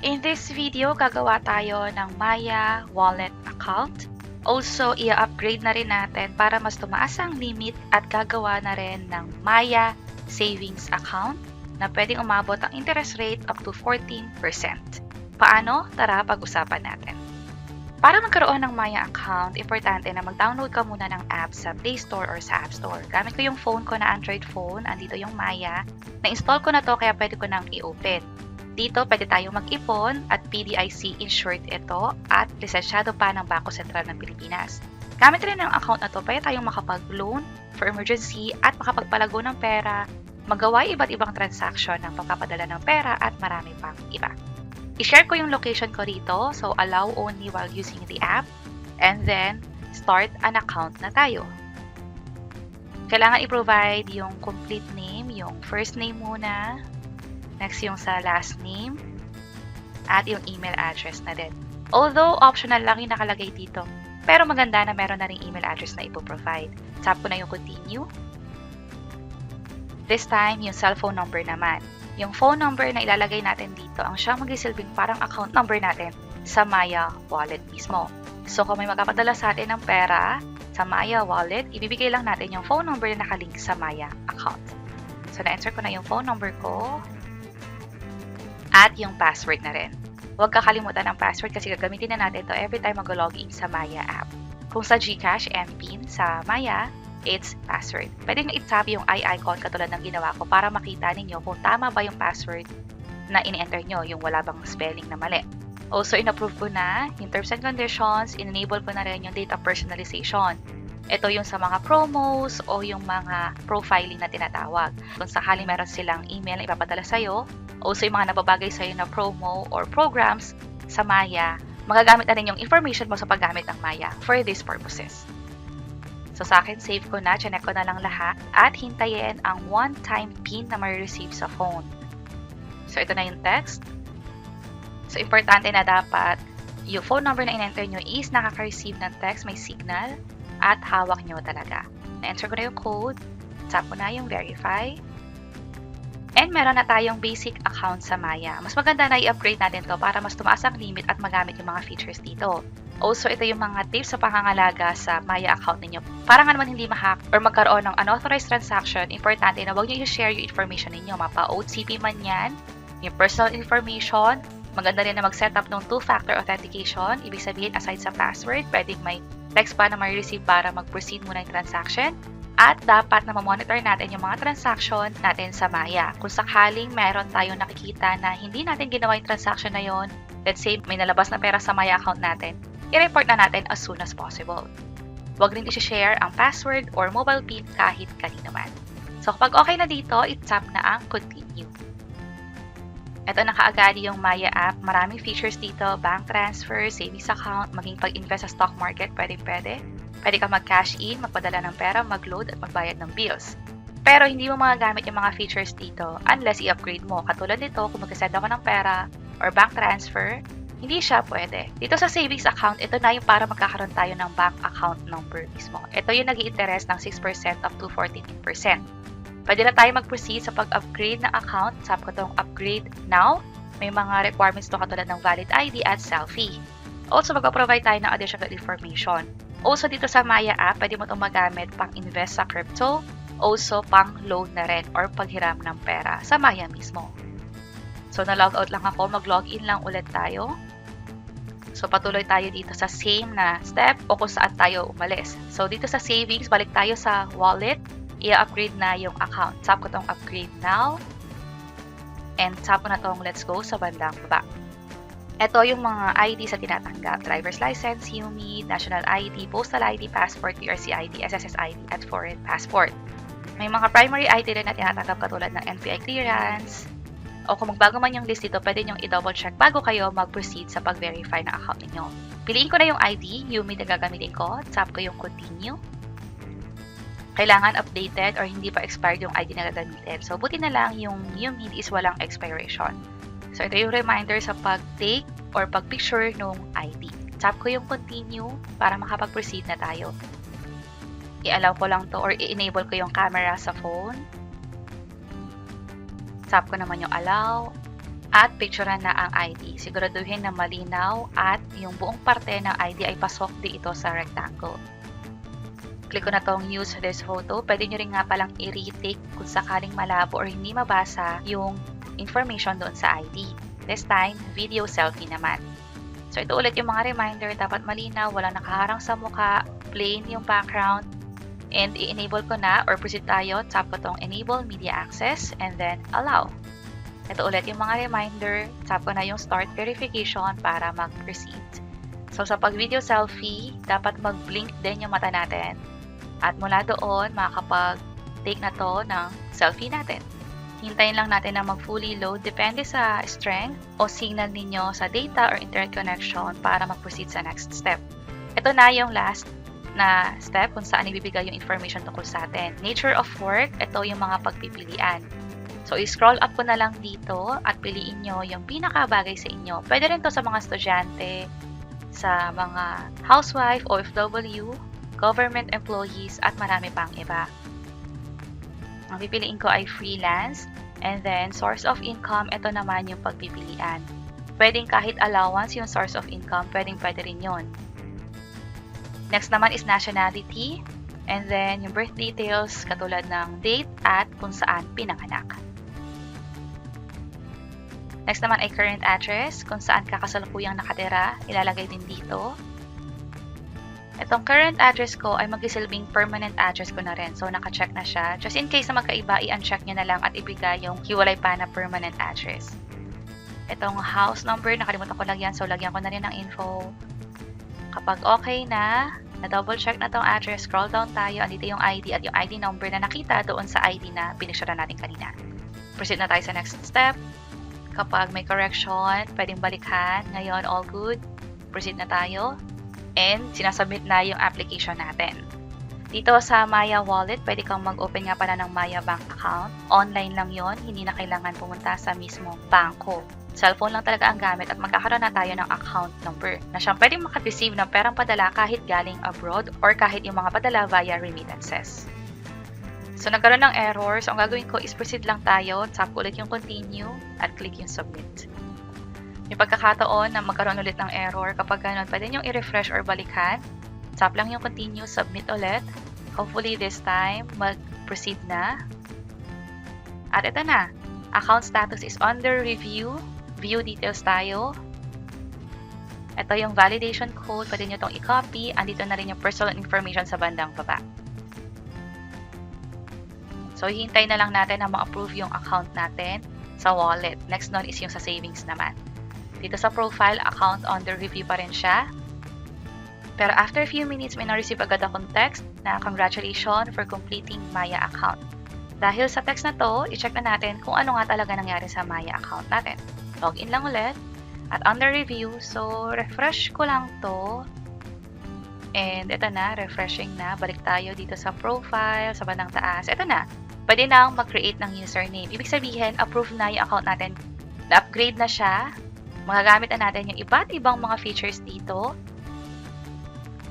In this video, gagawa tayo ng Maya wallet account. Also, i-upgrade na rin natin para mas tumaas ang limit at gagawa na rin ng Maya savings account na pwedeng umabot ang interest rate up to 14%. Paano? Tara, pag-usapan natin. Para magkaroon ng Maya account, importante na mag-download ka muna ng app sa Play Store or sa App Store. Gamit ko yung phone ko na Android phone, andito yung Maya. Na-install ko na to kaya pwede ko nang i-open. Dito, pwede tayong mag-ipon at PDIC insured ito at lisensyado pa ng Bangko Sentral ng Pilipinas. Gamit rin ng account na to, pwede tayong makapag-loan for emergency at makapagpalago ng pera, magawa iba't ibang transaction ng pagpapadala ng pera at marami pang iba. I-share ko yung location ko rito, so allow only while using the app, and then start an account na tayo. Kailangan i-provide yung complete name, yung first name muna, next yung sa last name, at yung email address na din. Although optional lang yung nakalagay dito, pero maganda na meron na ring email address na ipoprovide. Tap ko na yung continue. This time, yung cellphone number naman. Yung phone number na ilalagay natin dito ang siyang magisilbing parang account number natin sa Maya wallet mismo. So kung may magpapadala sa atin ng pera sa Maya wallet, ibibigay lang natin yung phone number na nakalink sa Maya account. So na-enter ko na yung phone number ko at yung password na rin. Huwag kakalimutan ang password kasi gagamitin na natin ito every time mag-login sa Maya app. Kung sa GCash and PIN sa Maya, it's password. Pwede nyo i-tap yung eye icon katulad ng ginawa ko para makita ninyo kung tama ba yung password na in-enter nyo, yung wala bang spelling na mali. Also, in-approve ko na yung terms and conditions, in-enable ko na rin yung data personalization. Ito yung sa mga promos o yung mga profiling na tinatawag. Kung sakaling meron silang email na ipapadala sa'yo, also yung mga nababagay sa'yo na promo or programs sa Maya, magagamit na rin yung information mo sa paggamit ng Maya for these purposes. So sa akin, save ko na, chinek ko na lang lahat, at hintayin ang one-time PIN na ma-receive sa phone. So ito na yung text. So importante na dapat yung phone number na in-enter nyo is nakaka-receive ng text, may signal, at hawak nyo talaga. Na-enter ko na yung code, tap ko na yung verify, and meron na tayong basic account sa Maya. Mas maganda na i-upgrade natin to para mas tumaas ang limit at magamit yung mga features dito. Also, ito yung mga tips sa pangangalaga sa Maya account ninyo. Para nga naman hindi ma-hack or magkaroon ng unauthorized transaction, importante na huwag nyo i-share yung information ninyo. Mapa-OTP man yan, yung personal information. Maganda rin na mag-set up ng two-factor authentication. Ibig sabihin, aside sa password, pwedeng may text pa na ma-receive para mag-proceed muna yung transaction. At dapat na ma-monitor natin yung mga transaction natin sa Maya. Kung sakaling meron tayong nakikita na hindi natin ginawa yung transaction na yon, let's say may nalabas na pera sa Maya account natin, i-report na natin as soon as possible. Huwag rin i-share ang password or mobile PIN kahit kanino man. So kapag okay na dito, i-tap na ang continue. Ito na kaagad yung Maya app. Maraming features dito, bank transfer, savings account, maging pag-invest sa stock market, pwede. Pwede ka mag-cash in, magpadala ng pera, mag-load at magbayad ng bills. Pero hindi mo magagamit yung mga features dito unless i-upgrade mo. Katulad nito, kung mag-send ako ng pera or bank transfer, hindi siya pwede. Dito sa savings account, ito na yung para magkakaroon tayo ng bank account number mismo. Ito yung nag-i-interest ng 6% up to 14%. Pwede na tayo mag-proceed sa pag-upgrade ng account. Tap ko itong upgrade now. May mga requirements to katulad ng valid ID at selfie. Also, magpa-provide tayo ng additional information. Also, dito sa Maya app, pwede mo itong magamit pang invest sa crypto. Also, pang loan na rin or paghiram ng pera sa Maya mismo. So, na-log out lang ako. Mag-login lang ulit tayo. So, patuloy tayo dito sa same na step o kung saan tayo umalis. So, dito sa savings, balik tayo sa wallet. I-upgrade na yung account. Tap ko itong upgrade now. And tap ko na itong let's go sa bandang baba. Ito yung mga ID sa tinatanggap. Driver's license, UMID, national ID, postal ID, passport, PRC ID, SSS ID, at foreign passport. May mga primary ID rin na tinatanggap katulad ng NPI clearance. O kung magbago man yung list dito, pwede nyong i-double check bago kayo mag-proceed sa pag-verify ng account ninyo. Piliin ko na yung ID, UMID na gagamitin ko. Tap ko yung continue. Kailangan updated or hindi pa expired yung ID na gagamitin. So, buti na lang yung UMID is walang expiration. So, ito yung reminder sa pag-take or pag-picture ng ID. Tap ko yung continue para makapag-proceed na tayo. I-allow ko lang to or i-enable ko yung camera sa phone. Tap ko naman yung allow. at picturean na ang ID. Siguraduhin na malinaw at yung buong parte ng ID ay pasok dito sa rectangle. Click ko na tong use this photo. Pwede nyo rin nga palang i-retake kung sakaling malabo or hindi mabasa yung information doon sa ID. This time, video selfie naman. So ito ulit yung mga reminder, dapat malinaw, walang nakaharang sa mukha, plain yung background, and i-enable ko na or proceed tayo, tap ko tong enable media access and then allow. Ito ulit yung mga reminder, tap ko na yung start verification para mag-proceed. So sa pag-video selfie, dapat mag-blink din yung mata natin at mula doon makakapag-take na to ng selfie natin. Hintayin lang natin na mag-fully load depende sa strength o signal ninyo sa data or internet connection para mag-proceed sa next step. Ito na yung last na step kung saan ibibigay yung information tungkol sa atin. Nature of work, ito yung mga pagpipilian. So, i-scroll up ko na lang dito at piliin nyo yung pinakabagay sa inyo. Pwede rin to sa mga estudyante, sa mga housewife, OFW, government employees, at marami pang iba. Ang pipiliin ko ay freelance, and then source of income, ito naman yung pagpipilian. Pwedeng kahit allowance yung source of income, pwede rin yun. Next naman is nationality, and then yung birth details katulad ng date at kung saan pinanganak. Next naman ay current address, kung saan ka kasalukuyang nakatira, ilalagay din dito. Itong current address ko ay magsisilbing permanent address ko na rin. So, naka-check na siya. Just in case na magkaiba, i-uncheck nyo na lang at ibigay yung hiwalay pa na permanent address. Itong house number, nakalimutan ko lagyan. So, lagyan ko na rin ng info. Kapag okay na double check na tong address, scroll down tayo. Andito yung ID at yung ID number na nakita doon sa ID na pinicturean natin kanina. Proceed na tayo sa next step. Kapag may correction, pwedeng balikan. Ngayon, all good. Proceed na tayo. And sinasubmit na yung application natin. Dito sa Maya Wallet, pwede kang mag-open nga pala ng Maya Bank account. Online lang yon, hindi na kailangan pumunta sa mismong bangko. Cellphone lang talaga ang gamit at magkakaroon na tayo ng account number na siyang pwedeng makareceive ng perang padala kahit galing abroad or kahit yung mga padala via remittances. So nagkaroon ng error, so ang gagawin ko is proceed lang tayo, tap ulit yung continue at click yung submit. May pagkakataon na magkaroon ulit ng error. Kapag ganun, pwede nyo i-refresh or balikan. Tap lang yung continue, submit ulit. Hopefully this time, mag-proceed na. At ito na. Account status is under review. View details tayo. Ito yung validation code. Pwede nyo itong i-copy. Andito na rin yung personal information sa bandang baba. So, hihintay na lang natin na ma-approve yung account natin sa wallet. Next nun is yung sa savings naman. Dito sa profile, account under review pa rin siya. Pero after a few minutes, may na-receive agad akong text na congratulations for completing Maya account. Dahil sa text na to, i-check na natin kung ano nga talaga nangyari sa Maya account natin. Login lang ulit. At under review, so refresh ko lang to. And ito na, refreshing na. Balik tayo dito sa profile, sa bandang taas. Ito na. Pwede nang mag-create ng username. Ibig sabihin, approve na yung account natin. Na-upgrade na siya. Magagamit na natin yung iba't ibang mga features dito.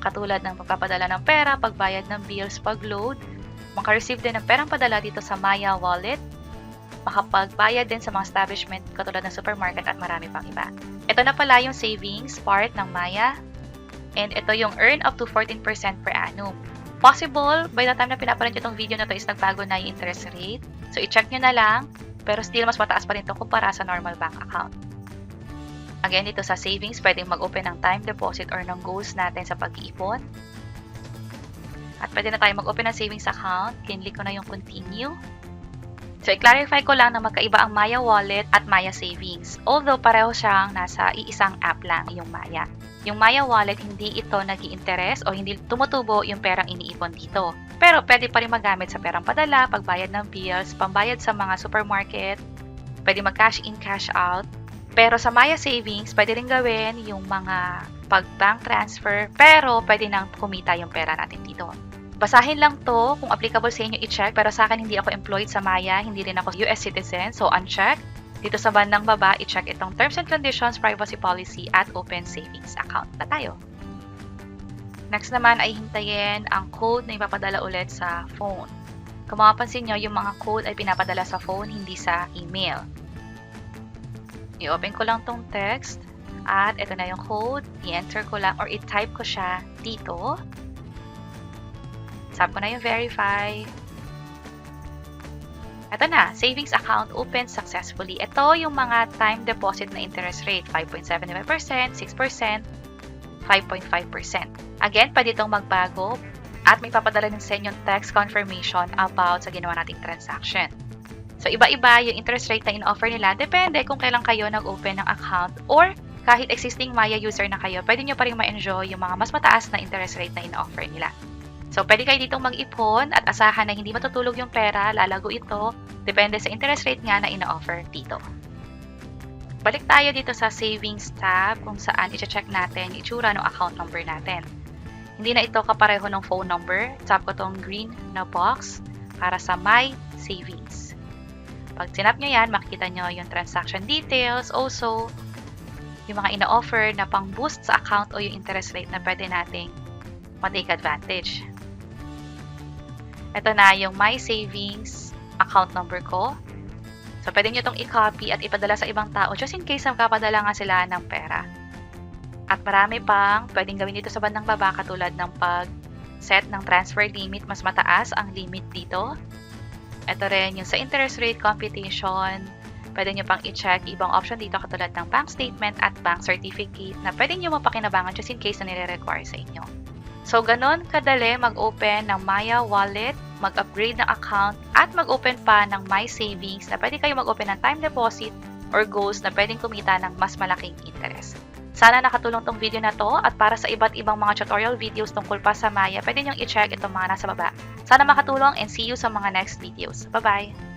Katulad ng pagpapadala ng pera, pagbayad ng bills, pag-load. Maka-receive din ng perang padala dito sa Maya Wallet. Makapagbayad din sa mga establishment katulad ng supermarket at marami pang iba. Ito na pala yung savings part ng Maya. And ito yung earn up to 14% per annum. Possible, by the time na pinapanood nyo itong video na to is nagbago na yung interest rate. So, i-check nyo na lang. Pero still, mas mataas pa rin ito kumpara sa normal bank account. Again, dito sa savings, pwedeng mag-open ng time deposit or ng goals natin sa pag-iipon. At pwede na tayo mag-open ng savings account. Click ko na yung continue. So, i-clarify ko lang na magkaiba ang Maya Wallet at Maya Savings. Although, pareho siyang nasa iisang app lang, yung Maya. Yung Maya Wallet, hindi ito nag-i-interest o hindi tumutubo yung perang iniipon dito. Pero, pwede pa rin magamit sa perang padala, pagbayad ng bills, pambayad sa mga supermarket, pwede mag-cash in, cash out. Pero sa Maya Savings, pwede rin gawin yung mga pag-bank transfer, pero pwede nang kumita yung pera natin dito. Basahin lang to, kung applicable sa inyo i-check, pero sa akin hindi ako employed sa Maya, hindi rin ako US citizen, so uncheck. Dito sa bandang baba, i-check itong Terms and Conditions, Privacy Policy, at Open Savings Account na tayo. Next naman ay hintayin ang code na ipapadala ulit sa phone. Kung mapapansin nyo, yung mga code ay pinapadala sa phone, hindi sa email. I-open ko lang tong text at ito na yung code. I-enter ko lang or i-type ko siya dito. Tap ko na yung verify. Ito na, savings account opened successfully. Ito yung mga time deposit na interest rate, 5.75%, 6%, 5.5%. Again, pwede itong magbago at may papadala din sa inyong text confirmation about sa ginawa nating transaction. So, iba-iba yung interest rate na in-offer nila. Depende kung kailan kayo nag-open ng account or kahit existing Maya user na kayo, pwede nyo pa rin ma-enjoy yung mga mas mataas na interest rate na in-offer nila. So, pwede kayo ditong mag-ipon at asahan na hindi matutulog yung pera, lalago ito, depende sa interest rate nga na ina-offer dito. Balik tayo dito sa savings tab kung saan i-check natin yung itsura ng account number natin. Hindi na ito kapareho ng phone number. Tap ko tong green na box para sa My Savings. Pag sinap nyo yan, makikita nyo yung transaction details, also yung mga ina-offer na pang-boost sa account o yung interest rate na pwede nating ma-take advantage. Ito na yung My Savings account number ko. So, pwede nyo itong i-copy at ipadala sa ibang tao just in case magkapadala nga sila ng pera. At marami pang pwedeng gawin dito sa bandang baba katulad ng pag-set ng transfer limit, mas mataas ang limit dito. Ito rin yung sa interest rate computation. Pwede nyo pang i-check ibang option dito katulad ng bank statement at bank certificate na pwede nyo mapakinabangan just in case na nire-require sa inyo. So, ganun kadali mag-open ng Maya Wallet, mag-upgrade ng account, at mag-open pa ng My Savings na pwede kayo mag-open ng time deposit or goals na pwedeng kumita ng mas malaking interest. Sana nakatulong tong video na to at para sa iba't ibang mga tutorial videos tungkol pa sa Maya, pwede nyong i-check itong mga nasa baba. Sana makatulong and see you sa mga next videos. Bye-bye!